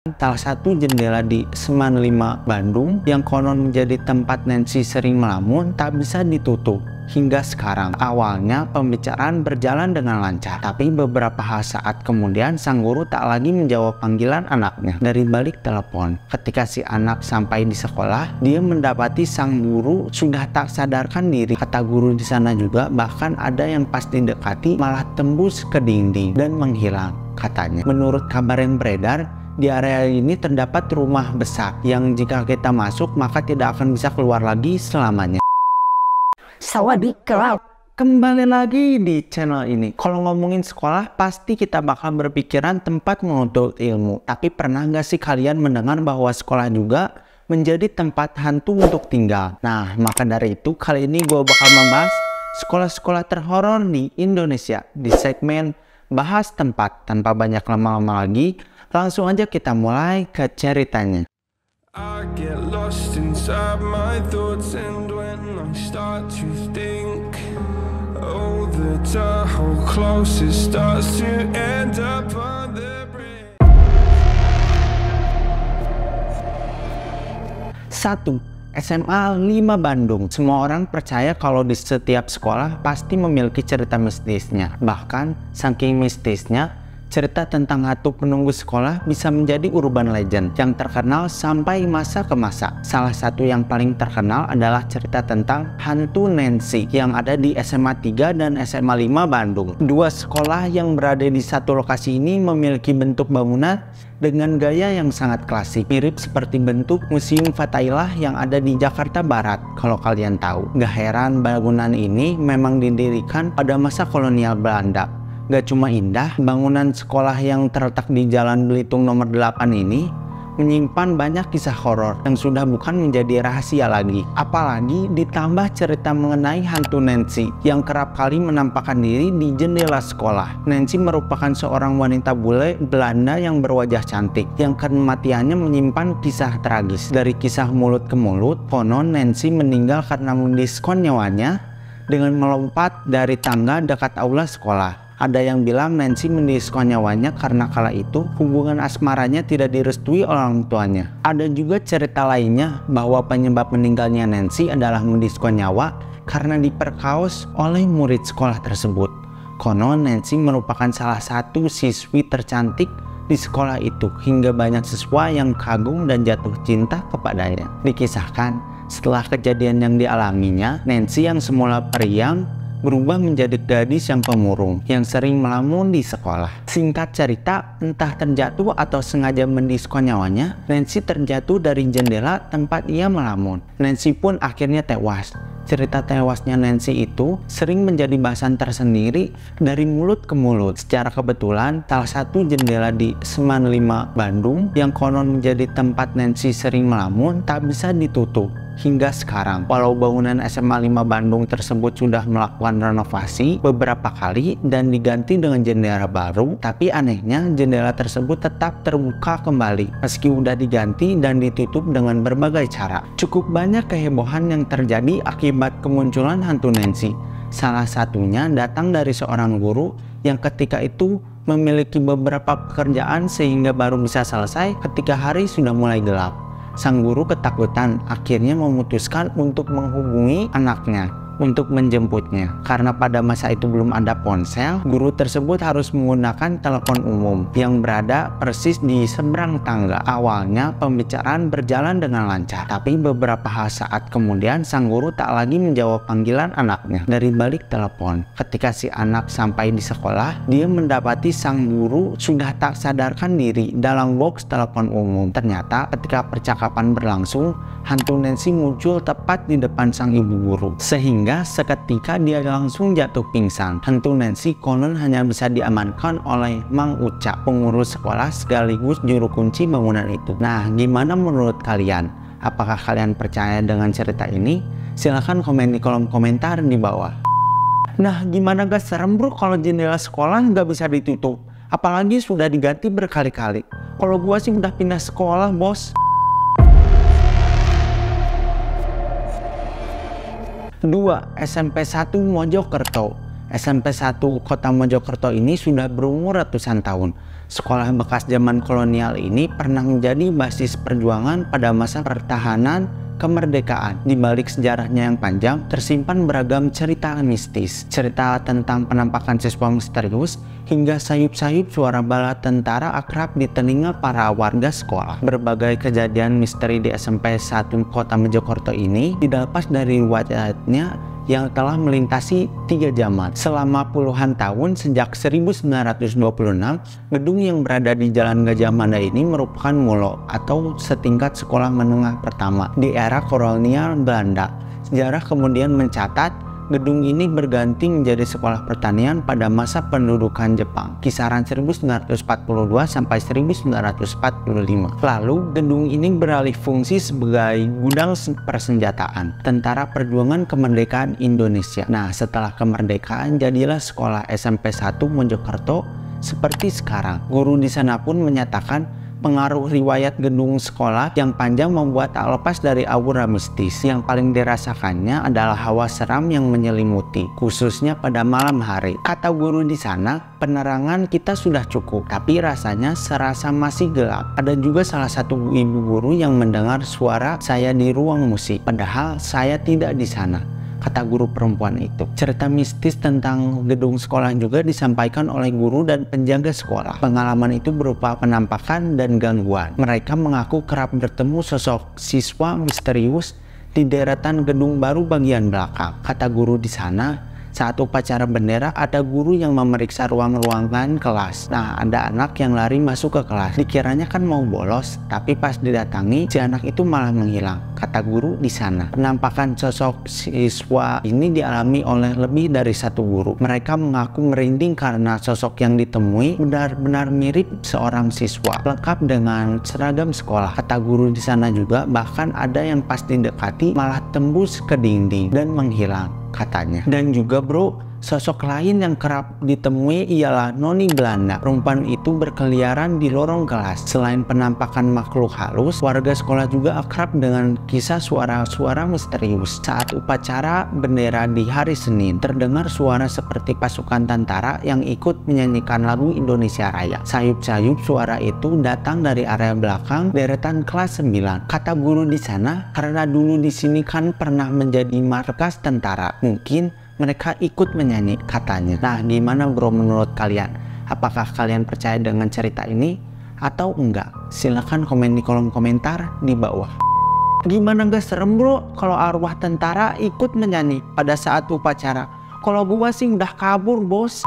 Salah satu jendela di Seman 5 Bandung yang konon menjadi tempat Nancy sering melamun tak bisa ditutup hingga sekarang. Awalnya pembicaraan berjalan dengan lancar, tapi beberapa saat kemudian sang guru tak lagi menjawab panggilan anaknya dari balik telepon. Ketika si anak sampai di sekolah, dia mendapati sang guru sudah tak sadarkan diri. Kata guru di sana juga, bahkan ada yang pas didekati malah tembus ke dinding dan menghilang. Katanya, menurut kabar yang beredar, di area ini terdapat rumah besar yang jika kita masuk maka tidak akan bisa keluar lagi selamanya. Sawadikap. Kembali lagi di channel ini. Kalau ngomongin sekolah, pasti kita bakal berpikiran tempat menuntut ilmu. Tapi pernah nggak sih kalian mendengar bahwa sekolah juga menjadi tempat hantu untuk tinggal? Nah, maka dari itu kali ini gue bakal membahas sekolah-sekolah terhoror di Indonesia di segmen bahas tempat. Tanpa banyak lama-lama lagi, langsung aja kita mulai ke ceritanya. I get lost inside my thoughts, and when I start to think, oh, the how close it starts to end up on the bridge. 1. SMA 5 Bandung. Semua orang percaya kalau di setiap sekolah pasti memiliki cerita mistisnya. Bahkan saking mistisnya, cerita tentang hantu penunggu sekolah bisa menjadi urban legend yang terkenal sampai masa ke masa. Salah satu yang paling terkenal adalah cerita tentang hantu Nancy yang ada di SMA 3 dan SMA 5 Bandung. Dua sekolah yang berada di satu lokasi ini memiliki bentuk bangunan dengan gaya yang sangat klasik, mirip seperti bentuk Museum Fatailah yang ada di Jakarta Barat. Kalau kalian tahu, gak heran bangunan ini memang didirikan pada masa kolonial Belanda. Gak cuma indah, bangunan sekolah yang terletak di Jalan Belitung nomor 8 ini menyimpan banyak kisah horor yang sudah bukan menjadi rahasia lagi. Apalagi ditambah cerita mengenai hantu Nancy yang kerap kali menampakkan diri di jendela sekolah. Nancy merupakan seorang wanita bule Belanda yang berwajah cantik yang kematiannya menyimpan kisah tragis. Dari kisah mulut ke mulut, konon Nancy meninggal karena mendiskon nyawanya dengan melompat dari tangga dekat aula sekolah. Ada yang bilang Nancy mendiskon nyawanya karena kala itu hubungan asmaranya tidak direstui oleh orang tuanya. Ada juga cerita lainnya bahwa penyebab meninggalnya Nancy adalah mendiskon nyawa karena diperkaos oleh murid sekolah tersebut. Konon Nancy merupakan salah satu siswi tercantik di sekolah itu hingga banyak siswa yang kagum dan jatuh cinta kepadanya. Dikisahkan setelah kejadian yang dialaminya, Nancy yang semula periang berubah menjadi gadis yang pemurung yang sering melamun di sekolah. Singkat cerita, entah terjatuh atau sengaja mendiskon nyawanya, Nancy terjatuh dari jendela tempat ia melamun. Nancy pun akhirnya tewas. Cerita tewasnya Nancy itu sering menjadi bahasan tersendiri dari mulut ke mulut. Secara kebetulan, salah satu jendela di Seman 5 Bandung yang konon menjadi tempat Nancy sering melamun tak bisa ditutup hingga sekarang. Walau bangunan SMA 5 Bandung tersebut sudah melakukan renovasi beberapa kali dan diganti dengan jendela baru, tapi anehnya jendela tersebut tetap terbuka kembali meski udah diganti dan ditutup dengan berbagai cara. Cukup banyak kehebohan yang terjadi akibat kemunculan hantu Nancy. Salah satunya datang dari seorang guru yang ketika itu memiliki beberapa pekerjaan sehingga baru bisa selesai ketika hari sudah mulai gelap. Sang guru ketakutan, akhirnya memutuskan untuk menghubungi anaknya untuk menjemputnya. Karena pada masa itu belum ada ponsel, guru tersebut harus menggunakan telepon umum yang berada persis di seberang tangga. Awalnya pembicaraan berjalan dengan lancar, tapi beberapa saat kemudian sang guru tak lagi menjawab panggilan anaknya dari balik telepon. Ketika si anak sampai di sekolah, dia mendapati sang guru sudah tak sadarkan diri dalam box telepon umum. Ternyata ketika percakapan berlangsung, hantu Nancy muncul tepat di depan sang ibu guru, sehingga seketika dia langsung jatuh pingsan. Hantu Nancy konon hanya bisa diamankan oleh Mang Uca, pengurus sekolah sekaligus juru kunci bangunan itu. Nah, gimana menurut kalian? Apakah kalian percaya dengan cerita ini? Silahkan komen di kolom komentar di bawah. Nah, gimana gak serem bro kalau jendela sekolah nggak bisa ditutup? Apalagi sudah diganti berkali-kali. Kalau gua sih udah pindah sekolah, bos. 2. SMP 1 Mojokerto. SMP 1 Kota Mojokerto ini sudah berumur ratusan tahun. Sekolah bekas zaman kolonial ini pernah menjadi basis perjuangan pada masa pertahanan kemerdekaan. Di balik sejarahnya yang panjang, tersimpan beragam cerita mistis, cerita tentang penampakan siswa misterius, hingga sayup-sayup suara bala tentara akrab di telinga para warga sekolah. Berbagai kejadian misteri di SMP 1 Kota Mojokerto ini tidak lepas dari riwayatnya yang telah melintasi 3 zaman. Selama puluhan tahun sejak 1926, gedung yang berada di Jalan Gajah Mada ini merupakan mulo atau setingkat sekolah menengah pertama di era kolonial Belanda. Sejarah kemudian mencatat gedung ini berganti menjadi sekolah pertanian pada masa pendudukan Jepang, kisaran 1942 sampai 1945. Lalu gedung ini beralih fungsi sebagai gudang persenjataan Tentara Perjuangan Kemerdekaan Indonesia. Nah, setelah kemerdekaan jadilah sekolah SMP 1 Mojokerto seperti sekarang. Guru di sana pun menyatakan pengaruh riwayat gedung sekolah yang panjang membuat tak lepas dari aura mistis. Yang paling dirasakannya adalah hawa seram yang menyelimuti, khususnya pada malam hari. Kata guru di sana, penerangan kita sudah cukup, tapi rasanya serasa masih gelap. Ada juga salah satu ibu guru yang mendengar suara saya di ruang musik, padahal saya tidak di sana, kata guru perempuan itu. Cerita mistis tentang gedung sekolah juga disampaikan oleh guru dan penjaga sekolah. Pengalaman itu berupa penampakan dan gangguan. Mereka mengaku kerap bertemu sosok siswa misterius di deretan gedung baru bagian belakang. Kata guru di sana, saat upacara bendera ada guru yang memeriksa ruang-ruangan kelas. Nah, ada anak yang lari masuk ke kelas. Dikiranya kan mau bolos, tapi pas didatangi si anak itu malah menghilang, kata guru di sana. Penampakan sosok siswa ini dialami oleh lebih dari satu guru. Mereka mengaku merinding karena sosok yang ditemui benar-benar mirip seorang siswa, lengkap dengan seragam sekolah. Kata guru di sana juga bahkan ada yang pas didekati malah tembus ke dinding dan menghilang, katanya. Dan juga bro, sosok lain yang kerap ditemui ialah noni Belanda. Perempuan itu berkeliaran di lorong kelas. Selain penampakan makhluk halus, warga sekolah juga akrab dengan kisah suara-suara misterius. Saat upacara bendera di hari Senin, terdengar suara seperti pasukan tentara yang ikut menyanyikan lagu Indonesia Raya. Sayup-sayup suara itu datang dari area belakang deretan kelas 9. Kata guru di sana, karena dulu di sini kan pernah menjadi markas tentara, mungkin mereka ikut menyanyi, katanya. Nah, gimana bro menurut kalian? Apakah kalian percaya dengan cerita ini atau enggak? Silahkan komen di kolom komentar di bawah. Gimana gak serem bro kalau arwah tentara ikut menyanyi pada saat upacara? Kalau gua sih udah kabur bos.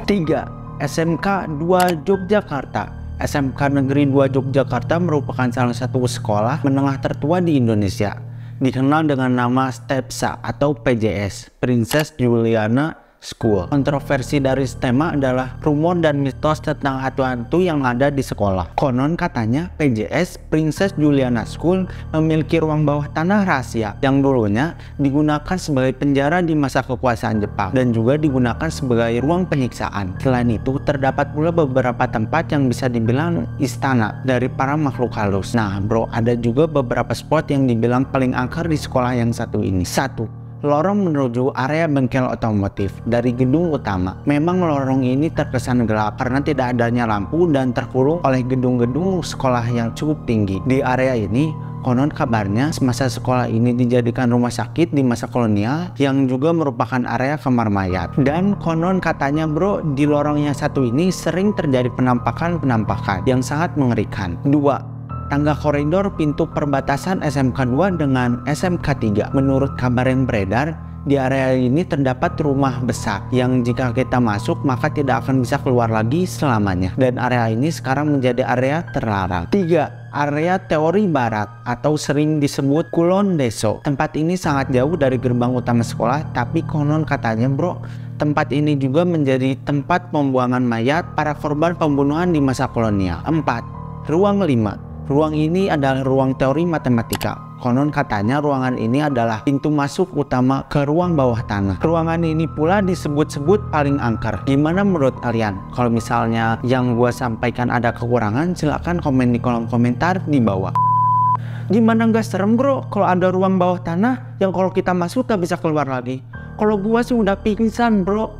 3. SMK 2 Yogyakarta. SMK Negeri 2 Yogyakarta merupakan salah satu sekolah menengah tertua di Indonesia. Dikenal dengan nama STEPSA atau PJS, Princess Juliana School. Kontroversi dari tema adalah rumor dan mitos tentang hantu-hantu yang ada di sekolah. Konon katanya PJS, Princess Juliana School, memiliki ruang bawah tanah rahasia yang dulunya digunakan sebagai penjara di masa kekuasaan Jepang dan juga digunakan sebagai ruang penyiksaan. Selain itu, terdapat pula beberapa tempat yang bisa dibilang istana dari para makhluk halus. Nah bro, ada juga beberapa spot yang dibilang paling angker di sekolah yang satu ini. 1. Lorong menuju area bengkel otomotif dari gedung utama. Memang lorong ini terkesan gelap karena tidak adanya lampu dan terkurung oleh gedung-gedung sekolah yang cukup tinggi. Di area ini, konon kabarnya semasa sekolah ini dijadikan rumah sakit di masa kolonial yang juga merupakan area kamar mayat. Dan konon katanya bro, di lorong yang satu ini sering terjadi penampakan yang sangat mengerikan. 2. Tangga koridor pintu perbatasan SMK 2 dengan SMK 3. Menurut kabar yang beredar, di area ini terdapat rumah besar yang jika kita masuk maka tidak akan bisa keluar lagi selamanya. Dan area ini sekarang menjadi area terlarang. 3. Area teori barat atau sering disebut Kulon Deso. Tempat ini sangat jauh dari gerbang utama sekolah, tapi konon katanya bro, tempat ini juga menjadi tempat pembuangan mayat para korban pembunuhan di masa kolonial. 4. Ruang 5. Ruang ini adalah ruang teori matematika. Konon katanya ruangan ini adalah pintu masuk utama ke ruang bawah tanah. Ruangan ini pula disebut-sebut paling angker. Gimana menurut kalian? Kalau misalnya yang gua sampaikan ada kekurangan, silahkan komen di kolom komentar di bawah. Gimana nggak serem bro kalau ada ruang bawah tanah yang kalau kita masuk gak bisa keluar lagi? Kalau gua sih udah pingsan bro.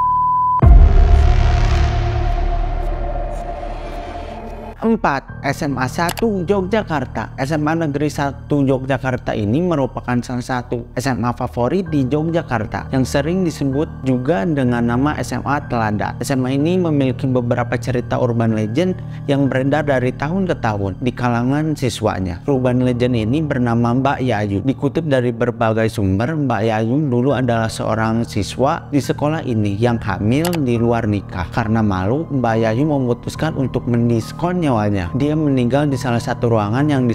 4. SMA 1 Yogyakarta. SMA Negeri 1 Yogyakarta ini merupakan salah satu SMA favorit di Yogyakarta yang sering disebut juga dengan nama SMA Teladan. SMA ini memiliki beberapa cerita urban legend yang beredar dari tahun ke tahun di kalangan siswanya. Urban legend ini bernama Mbak Yayu. Dikutip dari berbagai sumber, Mbak Yayu dulu adalah seorang siswa di sekolah ini yang hamil di luar nikah. Karena malu, Mbak Yayu memutuskan untuk mendiskon nyawanya. Dia meninggal di salah satu ruangan yang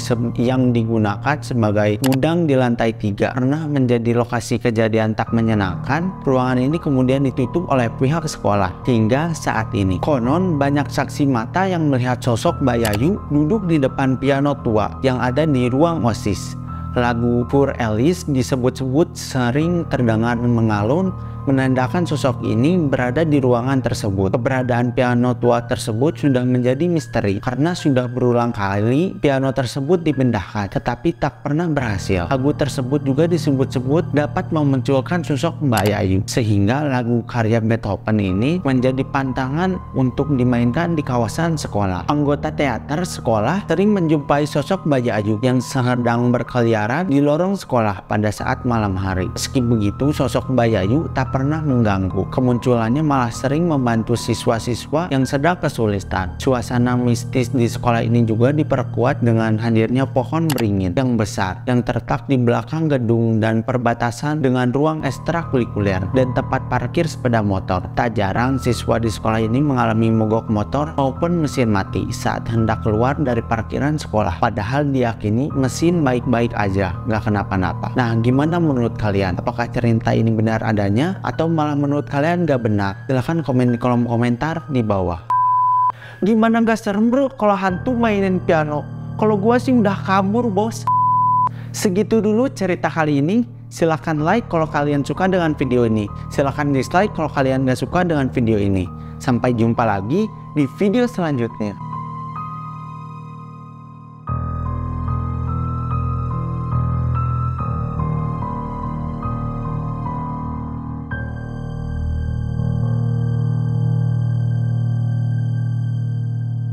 digunakan sebagai gudang di lantai 3. Karena menjadi lokasi kejadian tak menyenangkan, ruangan ini kemudian ditutup oleh pihak sekolah hingga saat ini. Konon banyak saksi mata yang melihat sosok Mbak Yayu duduk di depan piano tua yang ada di ruang OSIS. Lagu Poor Alice disebut-sebut sering terdengar mengalun, menandakan sosok ini berada di ruangan tersebut. Keberadaan piano tua tersebut sudah menjadi misteri karena sudah berulang kali piano tersebut dipindahkan tetapi tak pernah berhasil. Lagu tersebut juga disebut-sebut dapat memunculkan sosok Mbak Yayu, sehingga lagu karya Beethoven ini menjadi pantangan untuk dimainkan di kawasan sekolah. Anggota teater sekolah sering menjumpai sosok Mbak Yayu yang sedang berkeliaran di lorong sekolah pada saat malam hari. Meski begitu, sosok Mbak Yayu tak pernah mengganggu. Kemunculannya malah sering membantu siswa-siswa yang sedang kesulitan. Suasana mistis di sekolah ini juga diperkuat dengan hadirnya pohon beringin yang besar yang terletak di belakang gedung dan perbatasan dengan ruang ekstrakurikuler dan tempat parkir sepeda motor. Tak jarang siswa di sekolah ini mengalami mogok motor maupun mesin mati saat hendak keluar dari parkiran sekolah. Padahal diyakini mesin baik-baik aja, nggak kenapa-napa. Nah, gimana menurut kalian? Apakah cerita ini benar adanya? Atau malah menurut kalian gak benar? Silahkan komen di kolom komentar di bawah. Gimana gak serem bro kalau hantu mainin piano? Kalau gua sih udah kabur bos. Segitu dulu cerita kali ini. Silahkan like kalau kalian suka dengan video ini. Silahkan dislike kalau kalian gak suka dengan video ini. Sampai jumpa lagi di video selanjutnya.